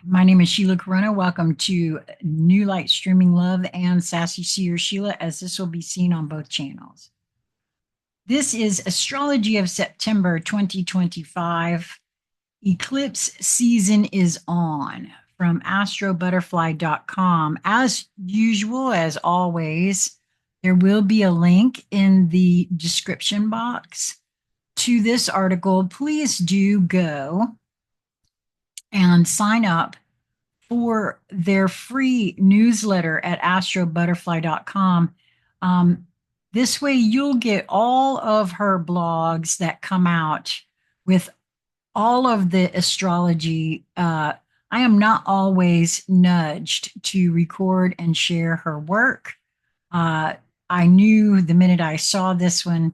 My name is Sheila Karuna. Welcome to New Light Streaming Love and Sassy Seer Sheila, as this will be seen on both channels. This is Astrology of September 2025. Eclipse season is on from AstroButterfly.com. As usual, as always, there will be a link in the description box to this article. Please do go and sign up for their free newsletter at astrobutterfly.com. This way, you'll get all of her blogs that come out with all of the astrology. I am not always nudged to record and share her work. I knew the minute I saw this one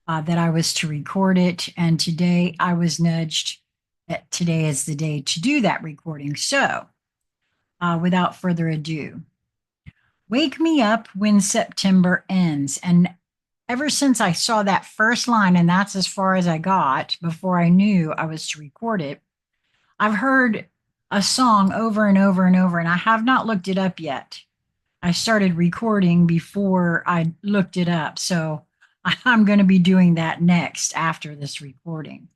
that I was to record it, and today I was nudged that today is the day to do that recording. So, without further ado, wake me up when September ends. And ever since I saw that first line, and that's as far as I got before I knew I was to record it, I've heard a song over and over and over, and I have not looked it up yet. I started recording before I looked it up. So I'm going to be doing that next after this recording.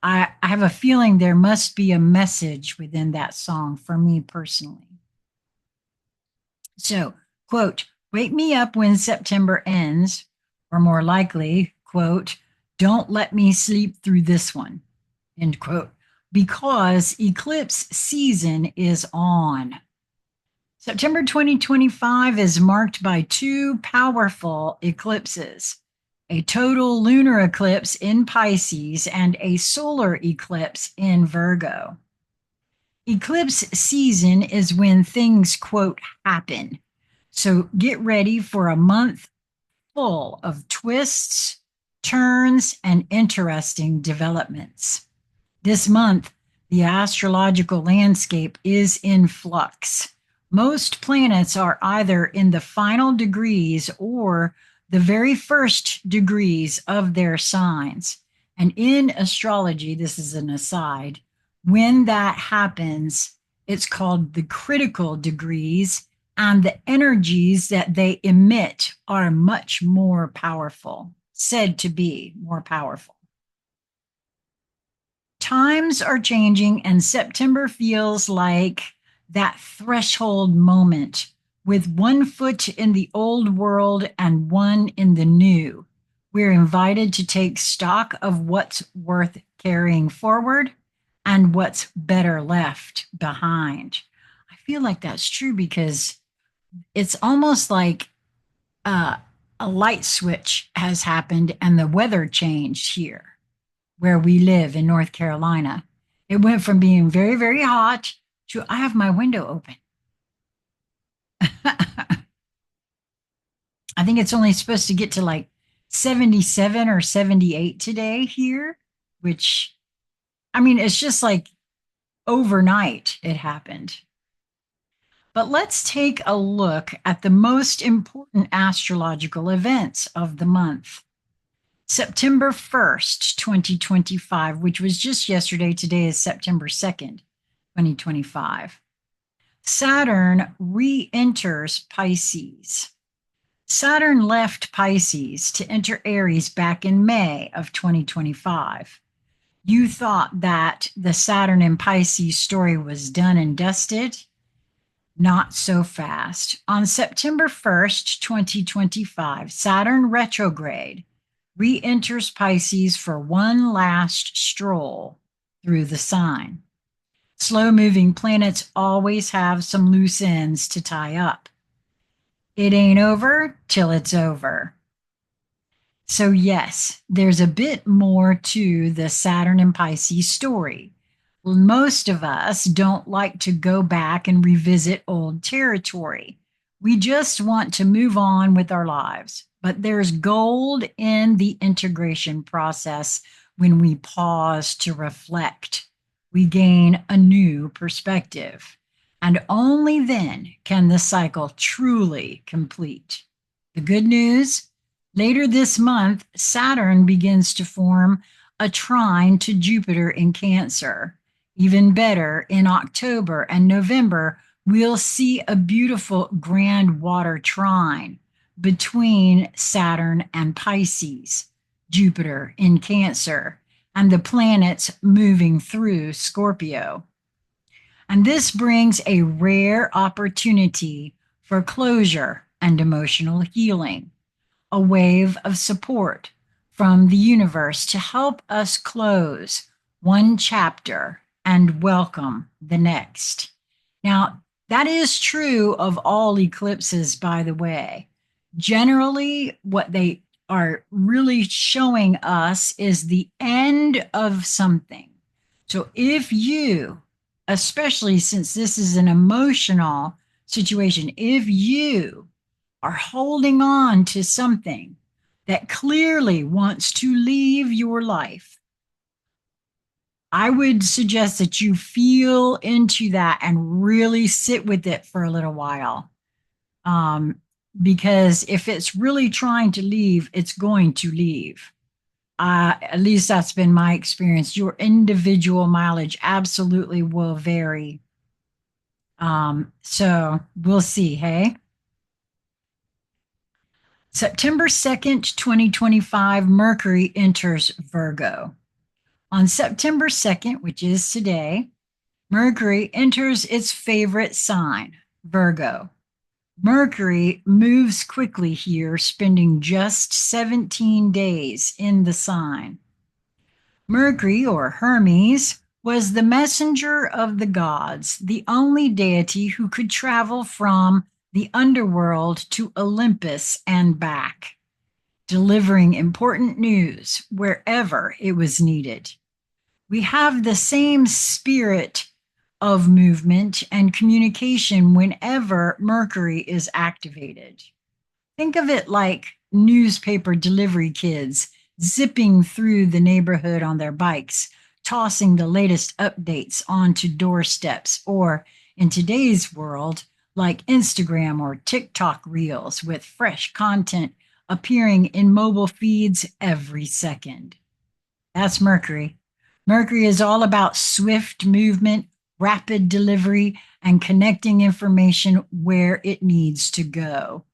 I have a feeling there must be a message within that song for me personally. So, quote, wake me up when September ends, or more likely, quote, don't let me sleep through this one, end quote, because eclipse season is on. September 2025 is marked by two powerful eclipses, a total lunar eclipse in Pisces and a solar eclipse in Virgo. Eclipse season is when things, quote, happen. So get ready for a month full of twists, turns, and interesting developments. This month, the astrological landscape is in flux. Most planets are either in the final degrees or the very first degrees of their signs. And in astrology, this is an aside, when that happens, it's called the critical degrees, and the energies that they emit are much more powerful, said to be more powerful. Times are changing, and September feels like that threshold moment with one foot in the old world and one in the new. We're invited to take stock of what's worth carrying forward and what's better left behind. I feel like that's true because it's almost like a light switch has happened and the weather changed here where we live in North Carolina. It went from being very, very hot to I have my window open. I think it's only supposed to get to like 77 or 78 today here, which, I mean, it's just like overnight it happened. But let's take a look at the most important astrological events of the month. September 1st, 2025, which was just yesterday. Today is September 2nd, 2025. Saturn re-enters Pisces. Saturn left Pisces to enter Aries back in May of 2025. You thought that the Saturn in Pisces story was done and dusted? Not so fast. On September 1st, 2025, Saturn retrograde re-enters Pisces for one last stroll through the sign. Slow-moving planets always have some loose ends to tie up. It ain't over till it's over. So yes, there's a bit more to the Saturn and Pisces story. Most of us don't like to go back and revisit old territory. We just want to move on with our lives. But there's gold in the integration process when we pause to reflect. We gain a new perspective. And only then can the cycle truly complete. The good news, later this month, Saturn begins to form a trine to Jupiter in Cancer. Even better, in October and November, we'll see a beautiful grand water trine between Saturn and Pisces, Jupiter in Cancer, and the planets moving through Scorpio. And this brings a rare opportunity for closure and emotional healing, a wave of support from the universe to help us close one chapter and welcome the next. Now, that is true of all eclipses, by the way. Generally, what they are really showing us is the end of something. So if you, especially since this is an emotional situation, if you are holding on to something that clearly wants to leave your life, I would suggest that you feel into that and really sit with it for a little while. Because if it's really trying to leave, it's going to leave. At least that's been my experience. Your individual mileage absolutely will vary. So we'll see. Hey, September 2nd, 2025, Mercury enters Virgo. On September 2nd, which is today, Mercury enters its favorite sign, Virgo. Mercury moves quickly here, spending just 17 days in the sign. Mercury, or Hermes, was the messenger of the gods, the only deity who could travel from the underworld to Olympus and back, delivering important news wherever it was needed. We have the same spirit of movement and communication whenever Mercury is activated. Think of it like newspaper delivery kids zipping through the neighborhood on their bikes, tossing the latest updates onto doorsteps, or in today's world, like Instagram or TikTok reels with fresh content appearing in mobile feeds every second. That's Mercury. Mercury is all about swift movement, rapid delivery, and connecting information where it needs to go.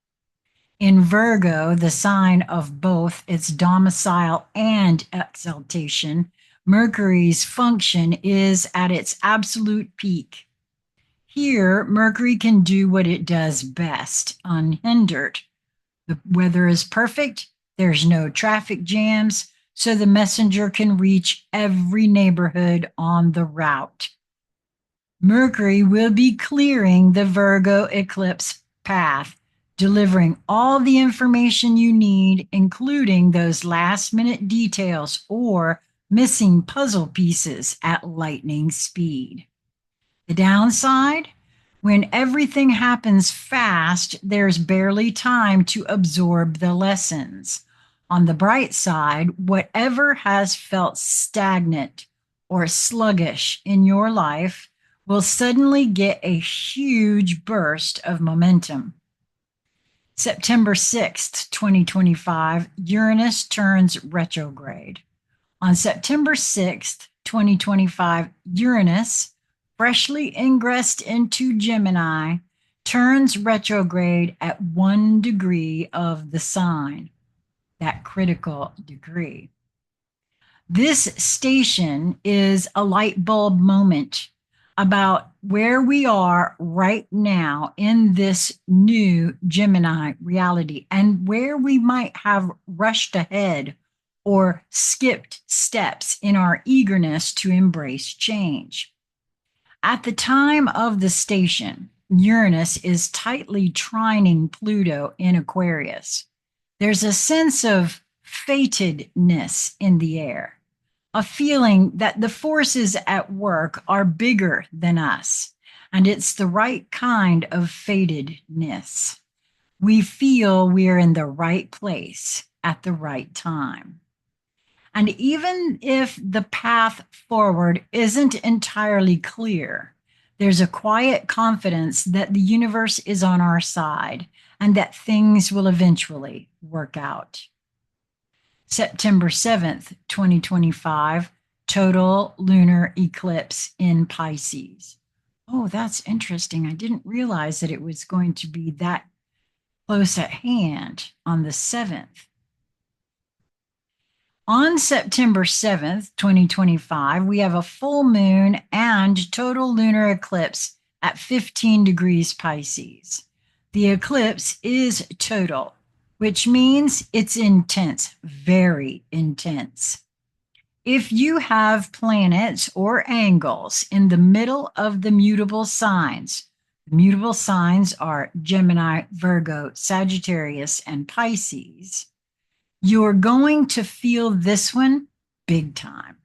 In Virgo, the sign of both its domicile and exaltation, Mercury's function is at its absolute peak. Here, Mercury can do what it does best, unhindered. The weather is perfect, there's no traffic jams, so the messenger can reach every neighborhood on the route. Mercury will be clearing the Virgo eclipse path, delivering all the information you need, including those last minute details or missing puzzle pieces at lightning speed. The downside? When everything happens fast, there's barely time to absorb the lessons. On the bright side, whatever has felt stagnant or sluggish in your life will suddenly get a huge burst of momentum. September 6th, 2025, Uranus turns retrograde. On September 6th, 2025, Uranus, freshly ingressed into Gemini, turns retrograde at 1 degree of the sign, that critical degree. This station is a light bulb moment about where we are right now in this new Gemini reality and where we might have rushed ahead or skipped steps in our eagerness to embrace change. At the time of the station, Uranus is tightly trining Pluto in Aquarius. There's a sense of fatedness in the air, a feeling that the forces at work are bigger than us, and it's the right kind of fatedness. We feel we're in the right place at the right time. And even if the path forward isn't entirely clear, there's a quiet confidence that the universe is on our side and that things will eventually work out. September 7th, 2025, total lunar eclipse in Pisces. Oh, that's interesting. I didn't realize that it was going to be that close at hand on the 7th. On September 7th, 2025, we have a full moon and total lunar eclipse at 15 degrees Pisces. The eclipse is total, which means it's intense, very intense. If you have planets or angles in the middle of the mutable signs are Gemini, Virgo, Sagittarius, and Pisces, you're going to feel this one big time.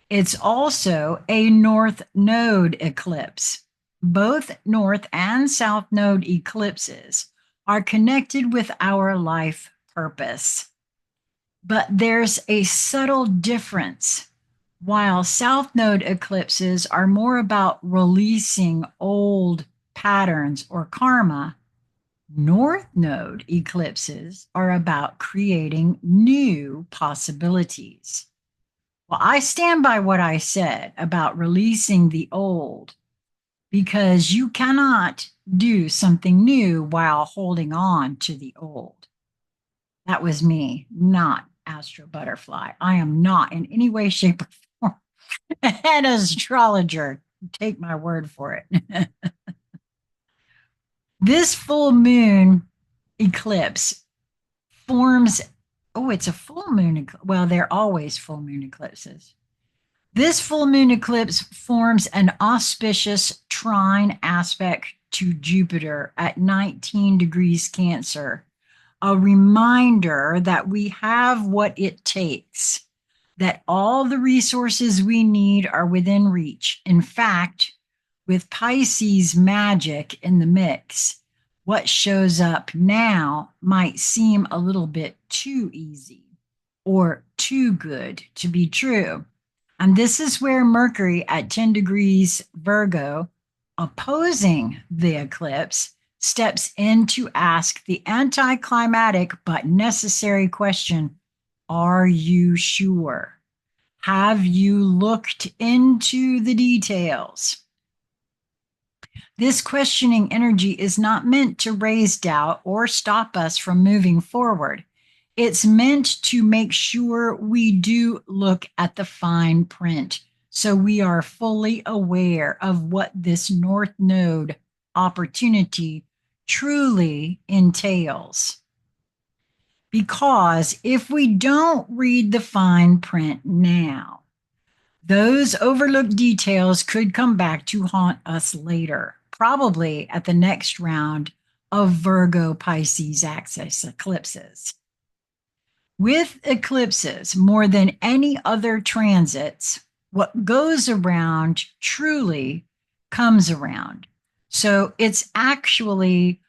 It's also a North Node eclipse. Both North and South Node eclipses are connected with our life purpose. But there's a subtle difference. While South Node eclipses are more about releasing old patterns or karma, North Node eclipses are about creating new possibilities. Well, I stand by what I said about releasing the old because you cannot do something new while holding on to the old. That was me, not AstroButterfly. I am not in any way, shape, or form an astrologer. Take my word for it. This full moon eclipse forms, oh, it's a full moon. Well, they're always full moon eclipses. This full moon eclipse forms an auspicious trine aspect to Jupiter at 19 degrees Cancer, a reminder that we have what it takes, that all the resources we need are within reach. In fact, with Pisces magic in the mix, what shows up now might seem a little bit too easy or too good to be true. And this is where Mercury at 10 degrees Virgo, opposing the eclipse, steps in to ask the anticlimactic but necessary question, are you sure? Have you looked into the details? This questioning energy is not meant to raise doubt or stop us from moving forward. It's meant to make sure we do look at the fine print so we are fully aware of what this North Node opportunity truly entails. Because if we don't read the fine print now, those overlooked details could come back to haunt us later, probably at the next round of Virgo Pisces axis eclipses. With eclipses, more than any other transits, what goes around truly comes around. So it's important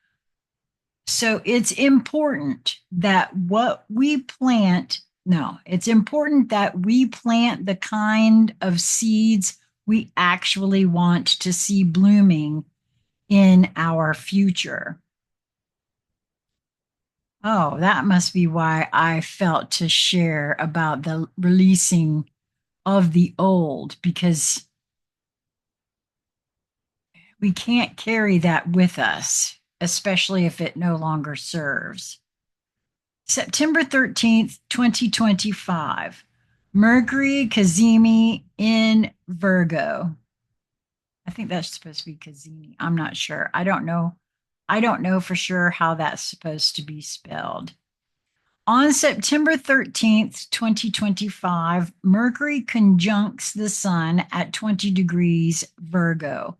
that it's important that we plant the kind of seeds we actually want to see blooming in our future. Oh, that must be why I felt to share about the releasing of the old, because we can't carry that with us, especially if it no longer serves. September 13th, 2025, Mercury Cazimi in Virgo. I think that's supposed to be Cazimi. I'm not sure. I don't know for sure how that's supposed to be spelled. On September 13th, 2025, Mercury conjuncts the Sun at 20 degrees Virgo.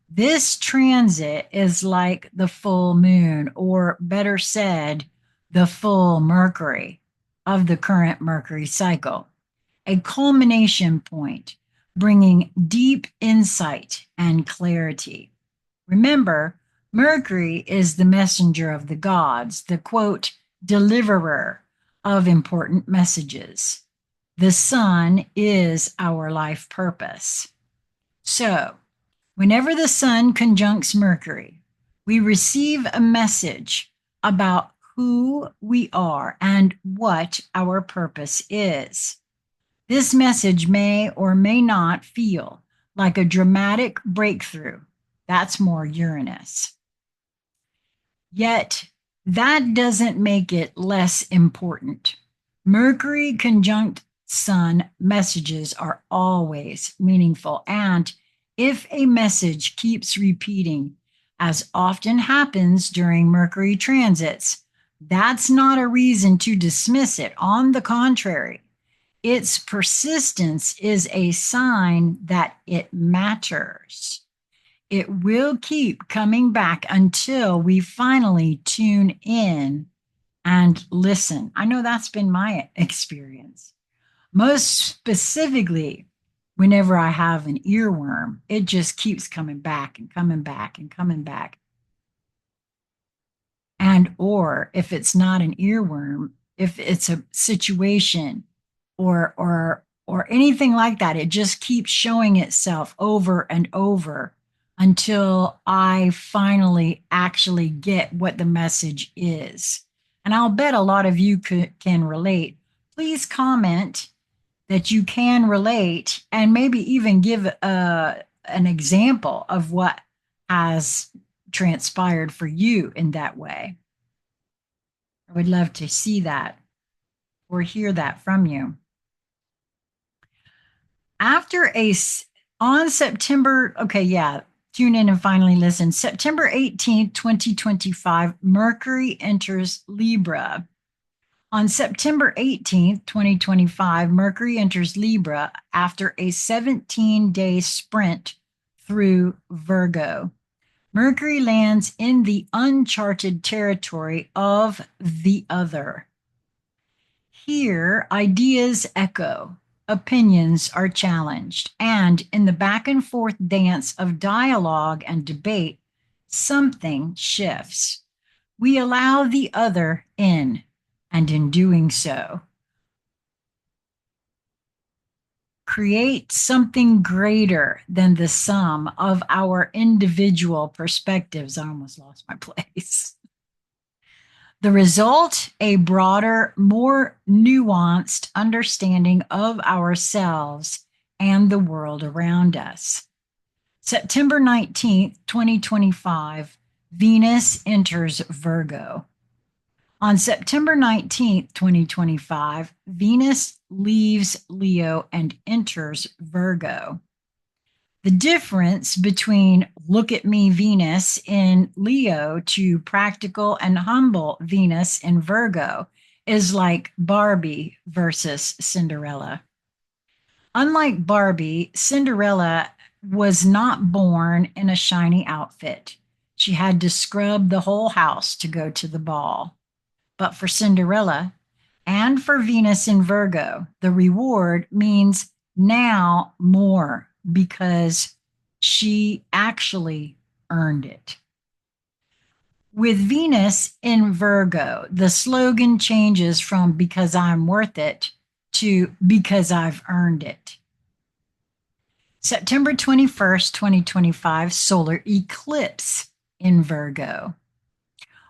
This transit is like the full moon, or better said, the full Mercury of the current Mercury cycle, a culmination point, bringing deep insight and clarity. Remember, Mercury is the messenger of the gods, the quote, deliverer of important messages. The Sun is our life purpose. So, whenever the Sun conjuncts Mercury, we receive a message about who we are and what our purpose is. This message may or may not feel like a dramatic breakthrough. That's more Uranus. Yet, that doesn't make it less important. Mercury conjunct Sun messages are always meaningful. And if a message keeps repeating, as often happens during Mercury transits, that's not a reason to dismiss it. On the contrary, its persistence is a sign that it matters. It will keep coming back until we finally tune in and listen. I know that's been my experience. Most specifically, whenever I have an earworm, it just keeps coming back and coming back and coming back. And or if it's not an earworm, if it's a situation or anything like that, it just keeps showing itself over and over until I finally actually get what the message is. And I'll bet a lot of you can relate. Please comment that you can relate and maybe even give an example of what has transpired for you in that way. I would love to see that or hear that from you. On September, okay, yeah, tune in and finally listen. September 18th, 2025, Mercury enters Libra. On September 18th, 2025, Mercury enters Libra after a 17-day sprint through Virgo. Mercury lands in the uncharted territory of the other. Here, ideas echo, opinions are challenged, and in the back and forth dance of dialogue and debate, something shifts. We allow the other in, and in doing so, create something greater than the sum of our individual perspectives. I almost lost my place. The result, a broader, more nuanced understanding of ourselves and the world around us. September 19th, 2025, Venus enters Virgo. On September 19th, 2025, Venus leaves Leo and enters Virgo. The difference between look at me Venus in Leo to practical and humble Venus in Virgo is like Barbie versus Cinderella. Unlike Barbie, Cinderella was not born in a shiny outfit. She had to scrub the whole house to go to the ball. But for Cinderella and for Venus in Virgo, the reward means now more because she actually earned it. With Venus in Virgo, the slogan changes from because I'm worth it to because I've earned it. September 21st, 2025, solar eclipse in Virgo.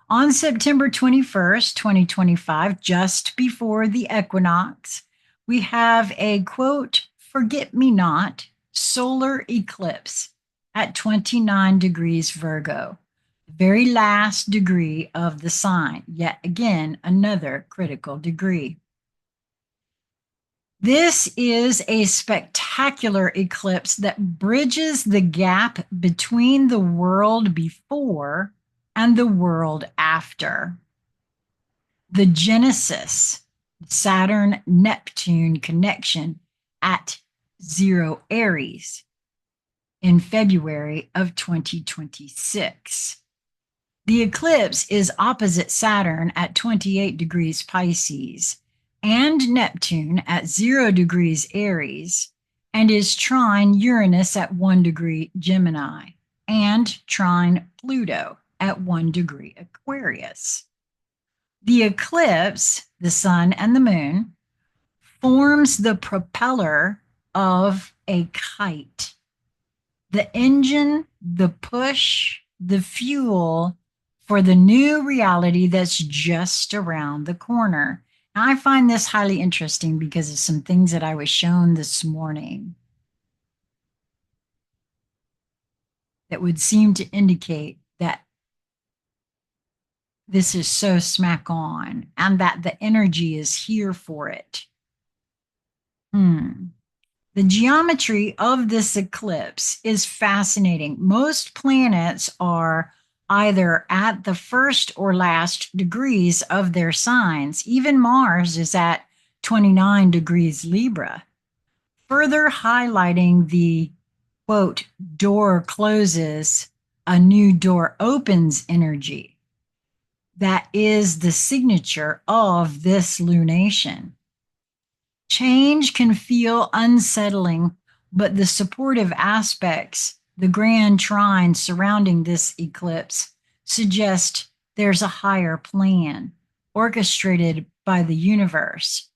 On September 21st, 2025, just before the equinox, we have a quote, forget me not, solar eclipse at 29 degrees Virgo, the very last degree of the sign, yet again, another critical degree. This is a spectacular eclipse that bridges the gap between the world before and the world after. The Genesis Saturn-Neptune connection at 0 Aries in February of 2026. The eclipse is opposite Saturn at 28 degrees Pisces and Neptune at 0 degrees Aries, and is trine Uranus at 1 degree Gemini and trine Pluto at 1 degree Aquarius. The eclipse, the sun and the moon, forms the propeller of a kite. The engine, the push, the fuel for the new reality that's just around the corner. I find this highly interesting because of some things that I was shown this morning that would seem to indicate that this is so smack on and that the energy is here for it. The geometry of this eclipse is fascinating. Most planets are either at the first or last degrees of their signs. Even Mars is at 29 degrees Libra, further highlighting the quote, door closes, a new door opens energy. That is the signature of this lunation. Change can feel unsettling, but the supportive aspects, the grand trine surrounding this eclipse, suggest there's a higher plan orchestrated by the universe,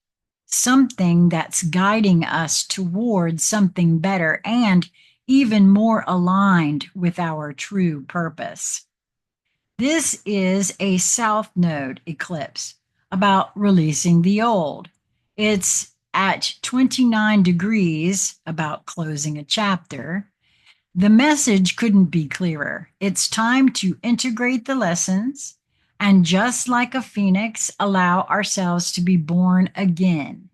something that's guiding us towards something better and even more aligned with our true purpose. This is a South Node eclipse about releasing the old. It's at 29 degrees, about closing a chapter. The message couldn't be clearer. It's time to integrate the lessons and, just like a phoenix, allow ourselves to be born again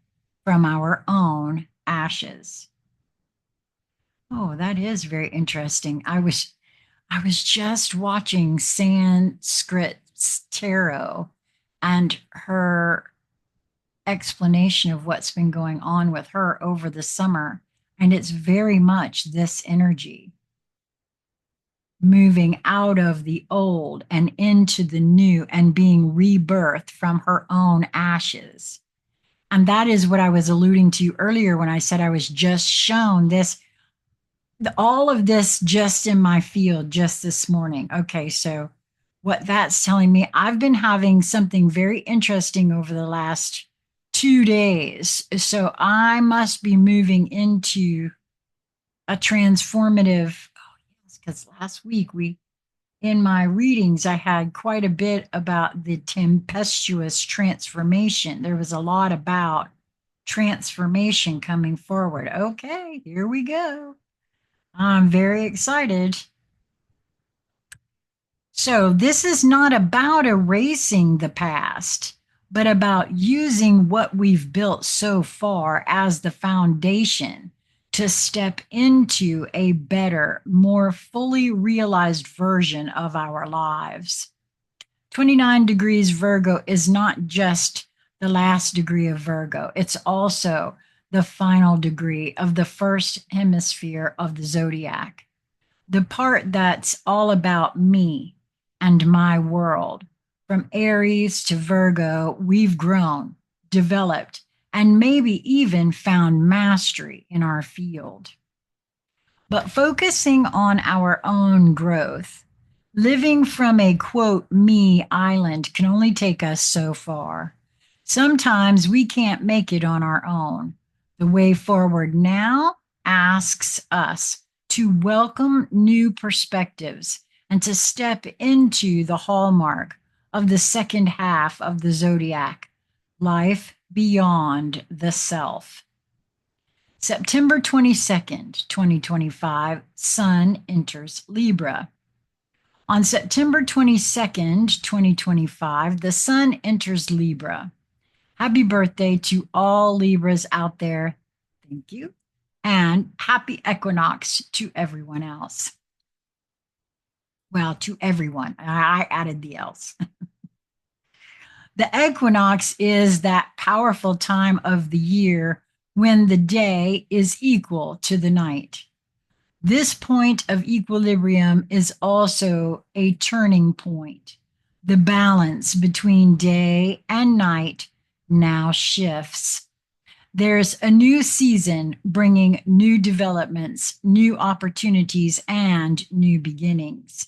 from our own ashes. Oh, that is very interesting. I was just watching Sanskrit Tarot and her explanation of what's been going on with her over the summer. And it's very much this energy moving out of the old and into the new and being rebirthed from her own ashes. And that is what I was alluding to earlier when I said I was just shown this, all of this just in my field just this morning. Okay, so what that's telling me, I've been having something very interesting over the last 2 days. So I must be moving into a transformative, oh yes, because last week in my readings, I had quite a bit about the tempestuous transformation. There was a lot about transformation coming forward. Okay, here we go. I'm very excited. So, this is not about erasing the past, but about using what we've built so far as the foundation to step into a better, more fully realized version of our lives. 29 degrees Virgo is not just the last degree of Virgo, it's also the final degree of the first hemisphere of the zodiac, the part that's all about me and my world. From Aries to Virgo, we've grown, developed, and maybe even found mastery in our field. But focusing on our own growth, living from a quote, me island can only take us so far. Sometimes we can't make it on our own. The way forward now asks us to welcome new perspectives and to step into the hallmark of the second half of the zodiac, life beyond the self. September 22nd, 2025, Sun enters Libra. On September 22nd, 2025, the Sun enters Libra. Happy birthday to all Libras out there. Thank you. And happy equinox to everyone else. Well, to everyone. I added the else. The equinox is that powerful time of the year when the day is equal to the night. This point of equilibrium is also a turning point. The balance between day and night now shifts. There's a new season bringing new developments, new opportunities, and new beginnings.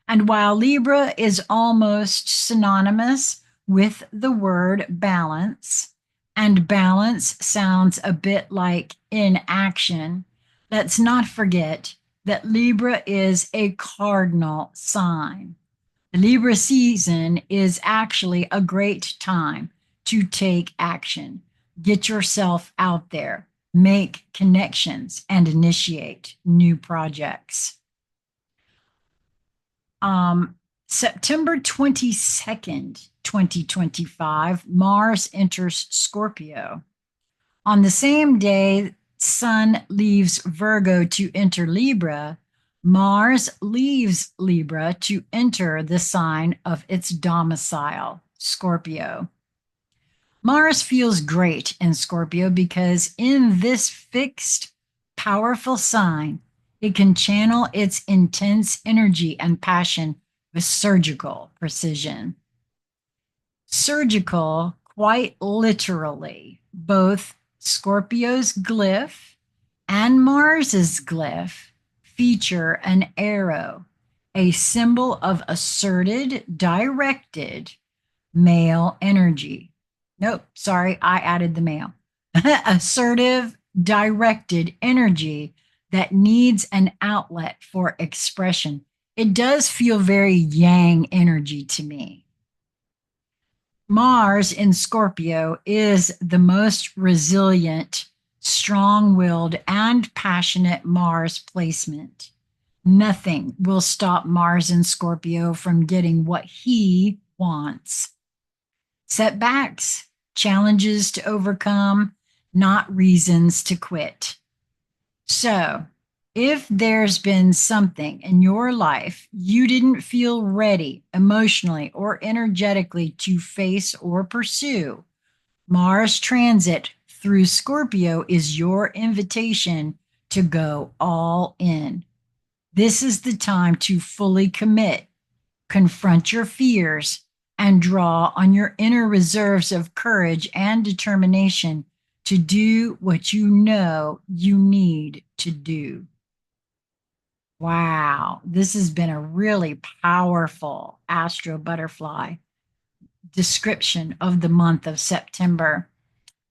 And while Libra is almost synonymous with the word balance, and balance sounds a bit like inaction, let's not forget that Libra is a cardinal sign. The Libra season is actually a great time to take action. Get yourself out there, make connections, and initiate new projects. Um, September 22nd, 2025, Mars enters Scorpio. On the same day, Sun leaves Virgo to enter Libra. Mars leaves Libra to enter the sign of its domicile, Scorpio. Mars feels great in Scorpio because in this fixed, powerful sign, it can channel its intense energy and passion with surgical precision. Surgical, quite literally, both Scorpio's glyph and Mars's glyph feature an arrow, a symbol of asserted, directed male energy. Nope, sorry, I added the male. Assertive, directed energy that needs an outlet for expression. It does feel very yang energy to me. Mars in Scorpio is the most resilient, strong willed, and passionate Mars placement. Nothing will stop Mars in Scorpio from getting what he wants. Setbacks, challenges to overcome, not reasons to quit. So, if there's been something in your life you didn't feel ready emotionally or energetically to face or pursue, Mars transit through Scorpio is your invitation to go all in. This is the time to fully commit, confront your fears, and draw on your inner reserves of courage and determination to do what you know you need to do. Wow, this has been a really powerful Astro Butterfly description of the month of September.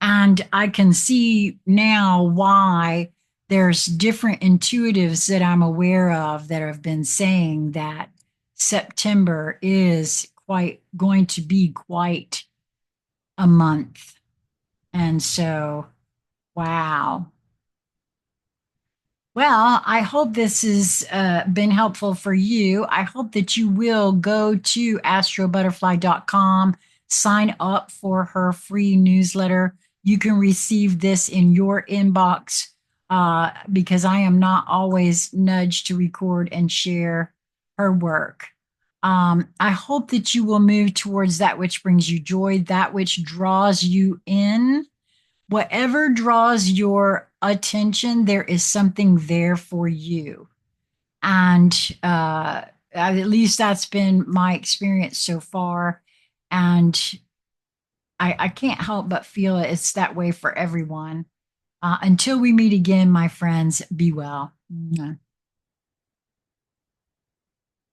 And I can see now why there's different intuitives that I'm aware of that have been saying that September is going to be quite a month. And so, wow. Well, I hope this has been helpful for you. I hope that you will go to astrobutterfly.com, sign up for her free newsletter. You can receive this in your inbox because I am not always nudged to record and share her work. I hope that you will move towards that which brings you joy, that which draws you in. Whatever draws your attention, there is something there for you. And at least that's been my experience so far. And I can't help but feel it's that way for everyone. Until we meet again, my friends, be well.